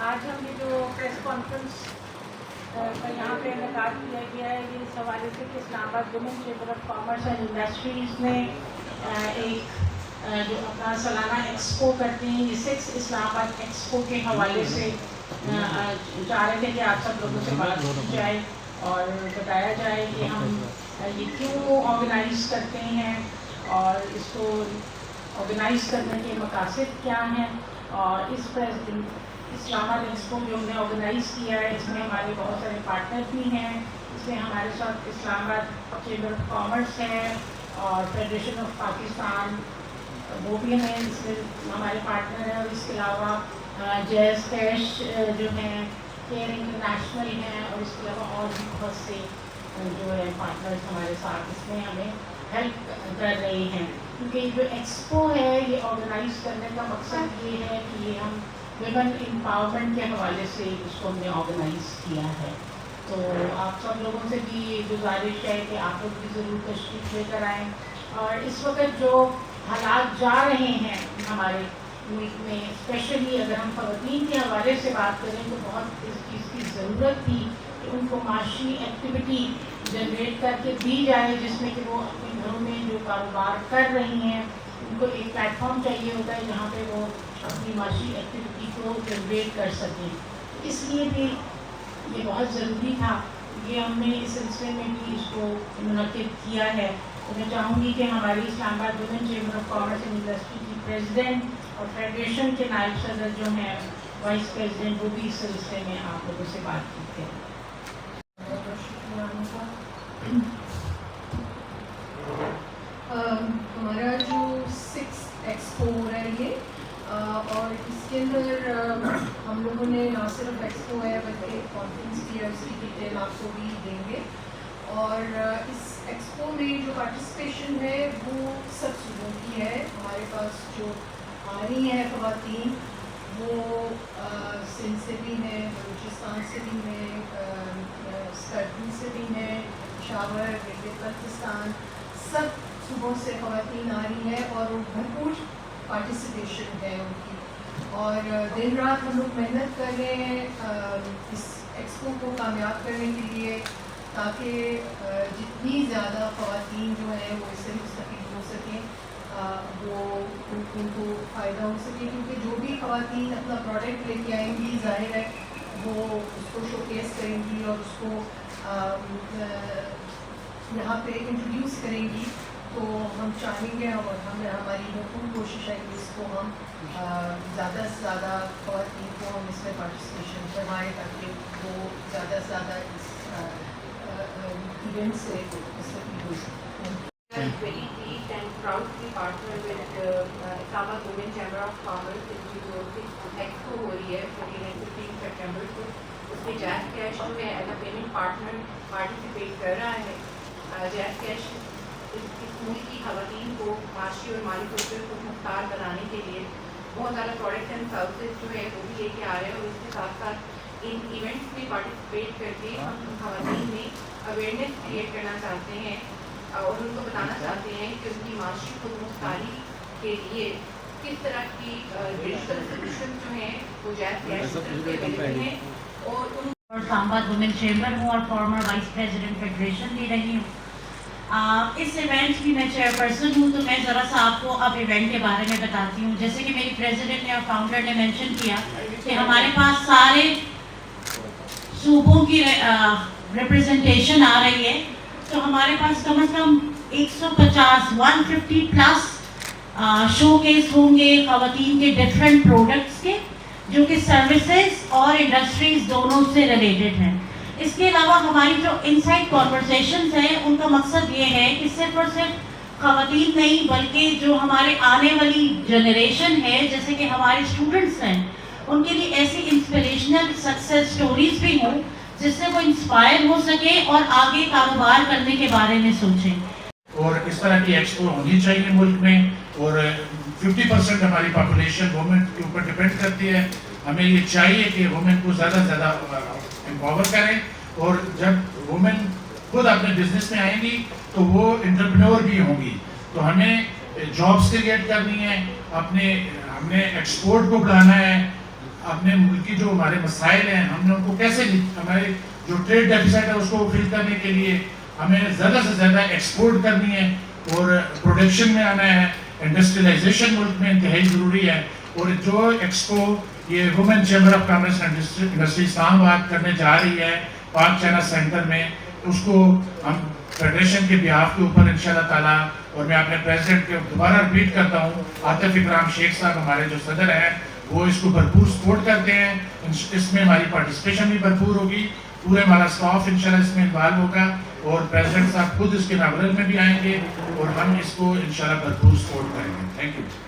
आज हम ये जो प्रेस कॉन्फ्रेंस का यहाँ पे इनकाद किया गया है, ये इस हवाले से कि Islamabad women chamber of commerce and industries ने एक जो अपना सालाना एक्सपो करते हैं, ये 6 इस्लामाबाद एक्सपो के हवाले से चाह रहे थे कि आप सब लोगों से बात की जाए और बताया जाए कि हम ये क्यों ऑर्गेनाइज करते हैं और इसको ऑर्गेनाइज करने के मकासद क्या हैं। और इस इस्लामाबाद एक्सपो जो हमने ऑर्गेनाइज किया है, इसमें हमारे बहुत सारे पार्टनर भी हैं। इसमें हमारे साथ इस्लामाबाद चैम्बर ऑफ कॉमर्स है और फेडरेशन ऑफ पाकिस्तान, वो भी हैं इसमें हमारे पार्टनर हैं। और इसके अलावा जैज़ कैश जो हैं, केयर इंटरनेशनल हैं, और इसके अलावा और भी बहुत से जो है पार्टनर्स हमारे साथ इसमें हमें हेल्प कर रहे हैं। क्योंकि जो एक्सपो है, ये ऑर्गेनाइज करने का मकसद ये है कि ये हम वुमेन एम्पावरमेंट के हवाले से इसको हमने ऑर्गेनाइज किया है। तो आप सब लोगों से भी गुजारिश है कि आप लोग भी ज़रूर तशरीफ़ लेकर आएँ। और इस वक्त जो हालात जा रहे हैं हमारे मुल्क में, स्पेशली अगर हम ख़वातीन के हवाले से बात करें, तो बहुत इस चीज़ की ज़रूरत थी कि उनको माशी एक्टिविटी जनरेट करके दी जाए, जिसमें कि वो अपने घरों में जो कारोबार कर रही हैं, उनको एक प्लेटफॉर्म चाहिए होता है जहाँ पे वो अपनी माशी एक्टिविटी को जनरेट कर सकें। इसलिए भी ये बहुत ज़रूरी था, ये हमने इस सिलसिले में भी इसको मुनक़िद किया है। तो मैं चाहूँगी कि हमारी Islamabad women chamber of commerce and industry की प्रेसिडेंट और फेडरेशन के नायब सदर जो हैं, वाइस प्रेसिडेंट, वो भी इस सिलसिले में आप लोगों से बात करते हैं। हमारा जो 6 एक्सपो हो रहा है ये, और इसके अंदर हम लोगों ने ना सिर्फ एक्सपो है बल्कि एक कॉन्फ्रेंस की है, उसकी डिटेल आपको भी देंगे। और इस एक्सपो में जो पार्टिसिपेशन है वो सब सूबों की है। हमारे पास जो आ रही हैं ख़वातीन, वो सिंध से भी हैं, बलूचिस्तान से भी हैं, स्कर्दू से भी हैं, पेशावर, बल्तिस्तान, सब सूबों से ख़वातीन आ रही हैं और भरपूर पार्टिसिपेशन है उनकी। और दिन रात हम लोग मेहनत कर रहे हैं इस एक्सपो को कामयाब करने के लिए, ताकि जितनी ज़्यादा ख़वातीन जो हैं वो इससे मुस्तफ़ीद हो सकें, वो उनको फ़ायदा हो सके। क्योंकि जो भी ख़वातीन अपना प्रोडक्ट लेके आएंगी, ज़ाहिर है वो उसको शोकेस करेंगी और उसको यहाँ पे इंट्रोड्यूस करेंगी। तो हम चाहेंगे और हमारी भरपूर कोशिश है कि इसको हम ज़्यादा से ज़्यादा ख़वातीन को हम इसमें पार्टिसिपेशन करवाएँ, ताकि वो ज़्यादा से ज़्यादा इस इवेंट से मुस्तफ़ीद हो सकें। Very pleased and proud to be partner with Islamabad Women Chamber of Commerce, की जो एक्सपो हो रही है 14 and 15 सितंबर को। उसमें जैज़ कैश जो है as a payment partner participate कर रहा है। जैज़ कैश इस मुल्क की ख़वातीन को माशी और माली तौर पर खुद मुख्तार बनाने के लिए बहुत सारा प्रोडक्ट्स एंड सर्विसेज जो है वो भी लेके आ रहे हैं। और इसके साथ साथ इन इवेंट्स में पार्टिसिपेट करके हम ख़वातीन में अवेयरनेस क्रिएट करना चाहते हैं और उनको बताना चाहते हैं कि उनकी माशी खुद मुख्तारी के लिए किस तरह की डिजिटल सोल्यूशन जो हैं वो जैज़ कैश अवेलेबल हैं। और इस्लामाबाद वुमेन चैम्बर हूँ और फॉर्मर वाइस प्रेसिडेंट फेडरेशन भी रही हूँ। इस इवेंट की मैं चेयरपर्सन हूँ, तो मैं ज़रा सा आपको अब इवेंट के बारे में बताती हूँ। जैसे कि मेरी प्रेसिडेंट ने और फाउंडर ने मेंशन किया कि हमारे पास सारे सूबों की रिप्रेजेंटेशन आ रही है, तो हमारे पास कम से कम 150 प्लस शोकेस होंगे ख़वातीन के डिफरेंट प्रोडक्ट्स के, जो कि सर्विसेज और इंडस्ट्रीज दोनों से रिलेटेड हैं। इसके अलावा हमारी जो इनसाइड कॉन्वर्सेशंस हैं, उनका मकसद ये है कि सिर्फ और सिर्फ ख़वातीन नहीं बल्कि जो हमारे आने वाली जनरेशन है, जैसे कि हमारे स्टूडेंट्स हैं, उनके लिए ऐसी इंस्पिरेशनल सक्सेस स्टोरीज भी हों जिससे वो इंस्पायर हो सके और आगे कारोबार करने के बारे में सोचें। और इस तरह की एक्सपो होनी चाहिए मुल्क में। और 50% हमारी पॉपुलेशन वुमेन के ऊपर डिपेंड करती है। हमें ये चाहिए कि वुमेन को ज़्यादा से ज़्यादा एम्पावर करें, और जब वुमेन खुद अपने बिजनेस में आएंगी तो वो एंटरप्रेन्योर भी होंगी। तो हमें जॉब्स क्रिएट करनी है, हमने एक्सपोर्ट को बढ़ाना है, اپنے ملک کی جو ہمارے مسائل ہیں ہم نے ان کو کیسے ہمارے جو ٹریڈ ڈیفیسٹ ہے اس کو فل کرنے کے لیے ہمیں زیادہ سے زیادہ ایکسپورٹ کرنی ہے اور پروڈکشن میں آنا ہے. انڈسٹریلائزیشن ملک میں انتہائی ضروری ہے. اور جو ایکسپو یہ women chamber of commerce and industry Islamabad کرنے جا رہی ہے پاک چائنا سینٹر میں, اس کو ہم فیڈریشن کے بیہاف کے اوپر انشاءاللہ تعالیٰ, اور میں اپنے پریزیڈنٹ کے دوبارہ ریپیٹ کرتا ہوں, عاطف اکرام شیخ صاحب ہمارے جو صدر ہیں وہ اس کو بھرپور سپورٹ کرتے ہیں. اس میں ہماری پارٹیسپیشن بھی بھرپور ہوگی, پورے ہمارا اسٹاف انشاءاللہ اس میں انوالو ہوگا, اور پریزیڈنٹ صاحب خود اس کے اناگورل میں بھی آئیں گے, اور ہم اس کو انشاءاللہ بھرپور سپورٹ کریں گے. Thank you.